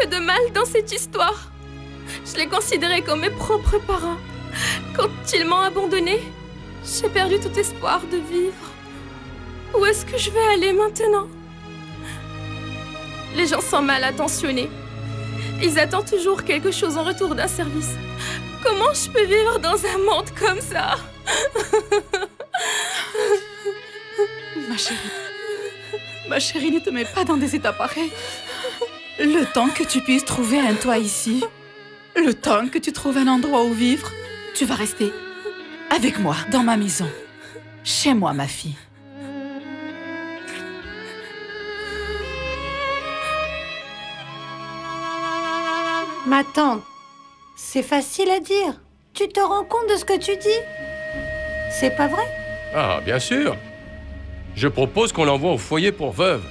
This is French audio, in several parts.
de mal dans cette histoire. Je les considérais comme mes propres parents. Quand ils m'ont abandonnée, j'ai perdu tout espoir de vivre. Où est-ce que je vais aller maintenant? Les gens sont mal intentionnés. Ils attendent toujours quelque chose en retour d'un service. Comment je peux vivre dans un monde comme ça? Ma chérie, ne te mets pas dans des états pareils. Le temps que tu puisses trouver un toit ici, le temps que tu trouves un endroit où vivre, tu vas rester avec moi, dans ma maison. Chez moi, ma fille. Ma tante, c'est facile à dire. Tu te rends compte de ce que tu dis? C'est pas vrai? Ah, bien sûr. Je propose qu'on l'envoie au foyer pour veuves.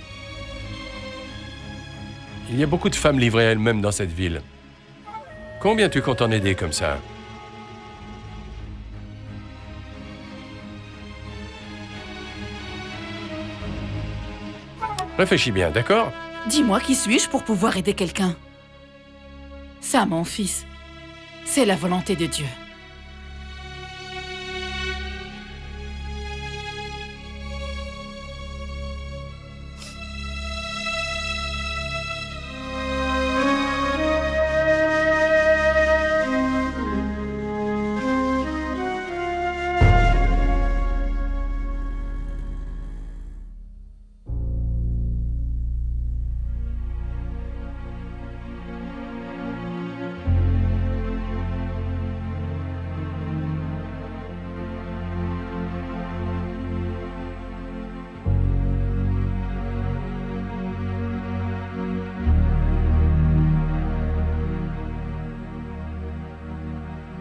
Il y a beaucoup de femmes livrées à elles-mêmes dans cette ville. Combien tu comptes en aider comme ça? Réfléchis bien, d'accord? Dis-moi qui suis-je pour pouvoir aider quelqu'un? Ça, mon fils, c'est la volonté de Dieu.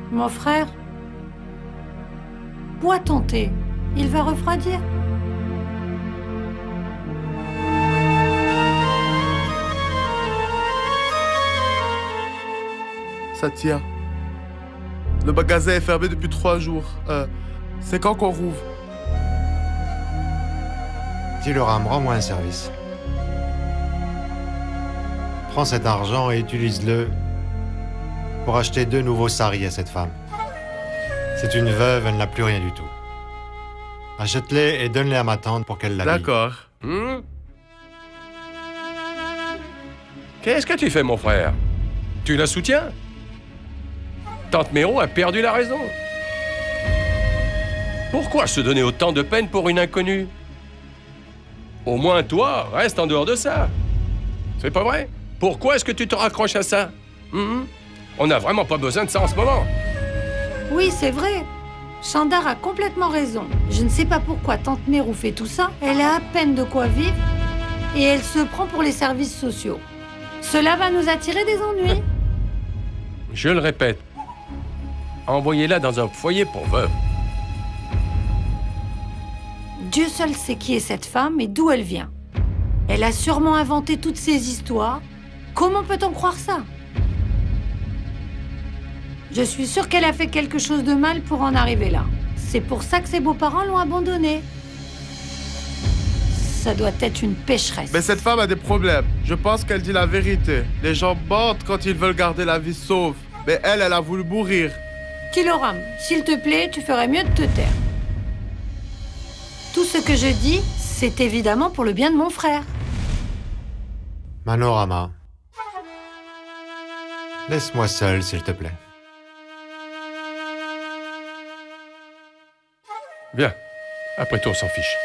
Mon frère, bois ton thé. Il va refroidir. Satya, le magasin est fermé depuis 3 jours. C'est quand qu'on rouvre? Tiloram, rends-moi un service. Prends cet argent et utilise-le pour acheter 2 nouveaux saris à cette femme. C'est une veuve, elle n'a plus rien du tout. Achète-les et donne-les à ma tante pour qu'elle l'habille. D'accord. Qu'est-ce que tu fais, mon frère? Tu la soutiens? Tante Méro a perdu la raison. Pourquoi se donner autant de peine pour une inconnue? Au moins, toi, reste en dehors de ça. C'est pas vrai? Pourquoi est-ce que tu te raccroches à ça? On n'a vraiment pas besoin de ça en ce moment. Oui, c'est vrai. Chandar a complètement raison. Je ne sais pas pourquoi tante Mérou fait tout ça. Elle a à peine de quoi vivre et elle se prend pour les services sociaux. Cela va nous attirer des ennuis. Je le répète. Envoyez-la dans un foyer pour veuve. Dieu seul sait qui est cette femme et d'où elle vient. Elle a sûrement inventé toutes ces histoires. Comment peut-on croire ça? Je suis sûre qu'elle a fait quelque chose de mal pour en arriver là. C'est pour ça que ses beaux-parents l'ont abandonnée. Ça doit être une pécheresse. Mais cette femme a des problèmes. Je pense qu'elle dit la vérité. Les gens mentent quand ils veulent garder la vie sauve. Mais elle a voulu mourir. Tiloram, s'il te plaît, tu ferais mieux de te taire. Tout ce que je dis, c'est évidemment pour le bien de mon frère. Manorama, laisse-moi seul, s'il te plaît. Bien. Après tout, on s'en fiche.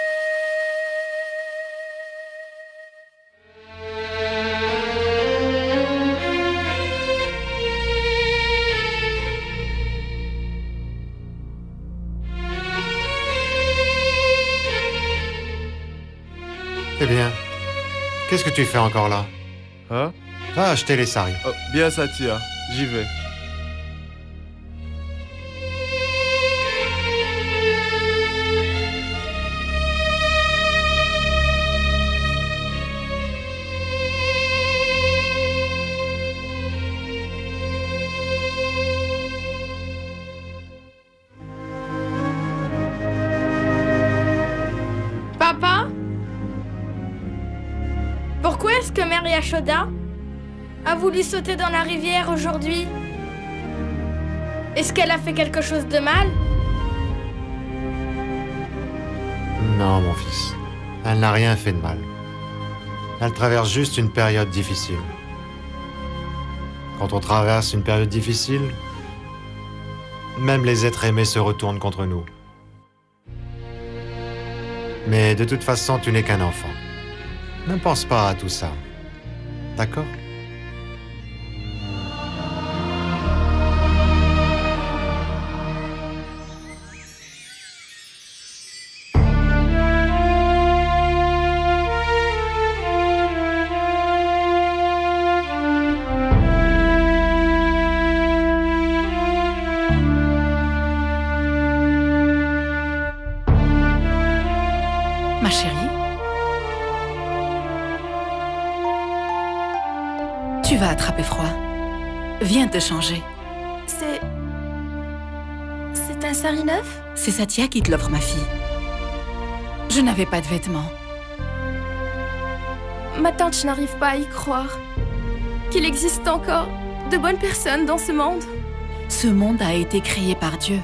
Eh bien, qu'est-ce que tu fais encore là? Hein? Va acheter les saris. Bien, Satya. J'y vais. Papa? Pourquoi est-ce que Mère Yashoda a voulu sauter dans la rivière aujourd'hui. Est-ce qu'elle a fait quelque chose de mal? Non, mon fils. Elle n'a rien fait de mal. Elle traverse juste une période difficile. Quand on traverse une période difficile, même les êtres aimés se retournent contre nous. Mais de toute façon, tu n'es qu'un enfant. Ne pense pas à tout ça. D'accord? Ma chérie, tu vas attraper froid. Viens te changer. C'est un sari neuf? C'est Satya qui te l'offre, ma fille. Je n'avais pas de vêtements. Ma tante, je n'arrive pas à y croire. Qu'il existe encore de bonnes personnes dans ce monde. Ce monde a été créé par Dieu.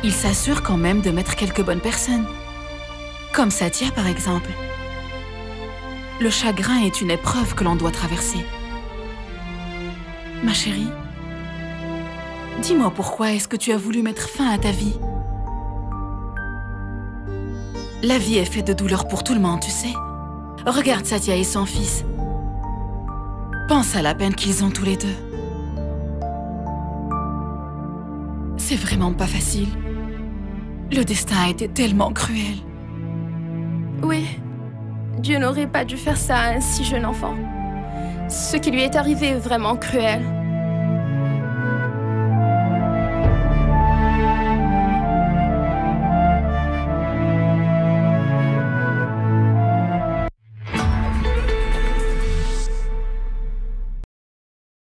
Il s'assure quand même de mettre quelques bonnes personnes. Comme Satya, par exemple. Le chagrin est une épreuve que l'on doit traverser. Ma chérie, dis-moi pourquoi est-ce que tu as voulu mettre fin à ta vie? La vie est faite de douleur pour tout le monde, tu sais. Regarde Satya et son fils. Pense à la peine qu'ils ont tous les deux. C'est vraiment pas facile. Le destin a été tellement cruel. Oui, Dieu n'aurait pas dû faire ça à un si jeune enfant. Ce qui lui est arrivé est vraiment cruel.